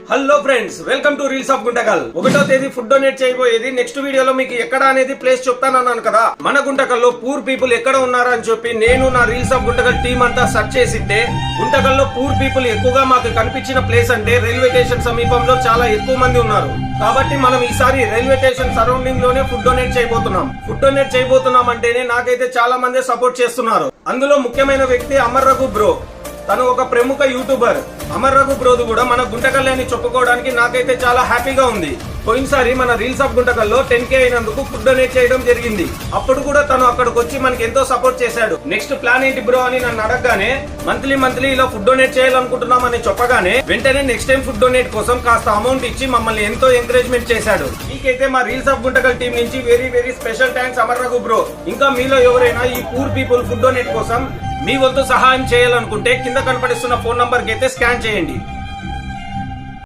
Hello friends, welcome to reels of Guntakal. 1వ తేదీ food donate చేయబోయేది నెక్స్ట్ వీడియోలో మీకు ఎక్కడ అనేది ప్లేస్ చెప్తానన్నాను కదా. మన గుంటకల్లో పూర్ పీపుల్ ఎక్కడ ఉన్నారా అని చెప్పి నేను నా రీల్స్ ఆఫ్ గుంటకల్ టీమ్ అంతా సెర్చ్ చేసితే గుంటకల్లో పూర్ పీపుల్ ఎక్కువగా మాకు కనిపించిన ప్లేస్ అంటే రైల్వే స్టేషన్ సమీపంలో చాలా ఎక్కువ మంది ఉన్నారు. కాబట్టి మనం ఈసారి రైల్వే స్టేషన్ సరౌండింగ్ లోనే ఫుడ్ డొనేట్ చేయబోతున్నాం అంటేనే నాకైతే చాలా మంది సపోర్ట్ చేస్తున్నారు. అందులో ముఖ్యమైన వ్యక్తి అమర్ రఘు బ్రో. తను ఒక ప్రముఖ యూట్యూబర్. అమర్ రఘు బ్రోది కూడా మన గుంటకల్ అని చెప్పుకోవడానికి నాకైతే చాలా హ్యాపీగా ఉంది. పోయినసారి మన రీల్స్ ఆఫ్ గుంటకల్లో 10K అయినందుకు ఫుడ్ డొనేట్ చేయడం జరిగింది. అప్పుడు కూడా తను అక్కడికి వచ్చి మనకి ఎంతో సపోర్ట్ చేశాడు. నెక్స్ట్ ప్లాన్ ఏంటి బ్రో అని నన్ను అడగగానే మంత్లీ ఇలా ఫుడ్ డొనేట్ చేయాలనుకుంటున్నామని చెప్పగానే వెంటనే నెక్స్ట్ టైం ఫుడ్ డొనేట్ కోసం కాస్త అమౌంట్ ఇచ్చి మమ్మల్ని ఎంతో ఎంకరేజ్మెంట్ చేశాడు. మీకైతే మా రీల్స్ ఆఫ్ గుంటకల్ టీం నుంచి very special thanks Amar Raghu bro. ఇంకా మీలో ఎవరైనా ఈ పూర్ పీపుల్ ఫుడ్ డొనేట్ కోసం మీ వంతు సహాయం చేయాలనుకుంటే కింద కనపడిస్తున్న ఫోన్ నంబర్ కి అయితే స్కాన్ చేయండి.